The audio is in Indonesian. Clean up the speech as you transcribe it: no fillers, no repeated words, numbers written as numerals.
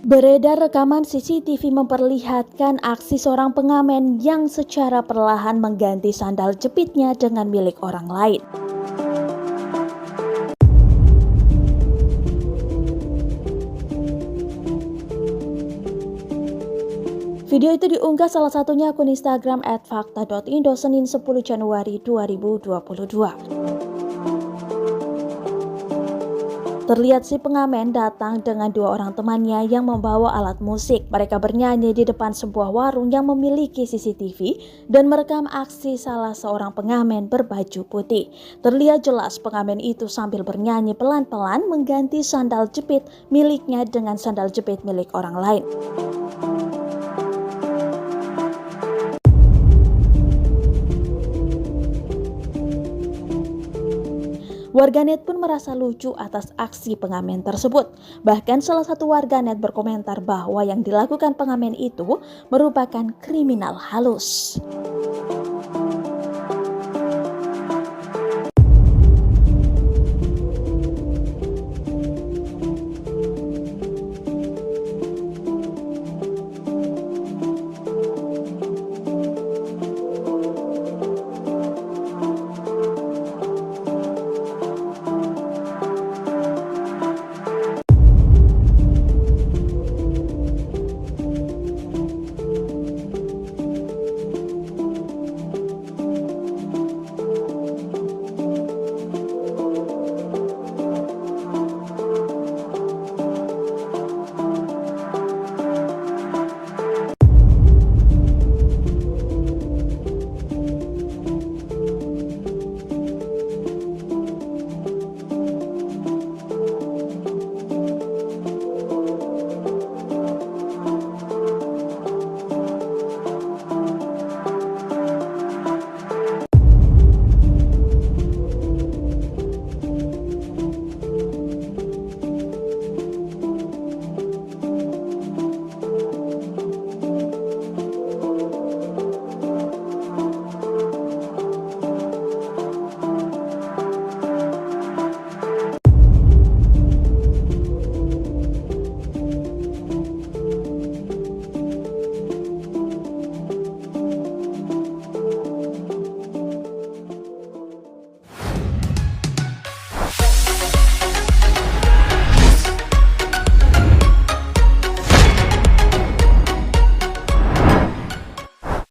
Beredar rekaman CCTV memperlihatkan aksi seorang pengamen yang secara perlahan mengganti sandal jepitnya dengan milik orang lain. Video itu diunggah salah satunya akun Instagram @fakta.indo Senin 10 Januari 2022. Terlihat si pengamen datang dengan dua orang temannya yang membawa alat musik. Mereka bernyanyi di depan sebuah warung yang memiliki CCTV dan merekam aksi salah seorang pengamen berbaju putih. Terlihat jelas pengamen itu sambil bernyanyi pelan-pelan mengganti sandal jepit miliknya dengan sandal jepit milik orang lain. Warganet pun merasa lucu atas aksi pengamen tersebut. Bahkan salah satu warganet berkomentar bahwa yang dilakukan pengamen itu merupakan kriminal halus.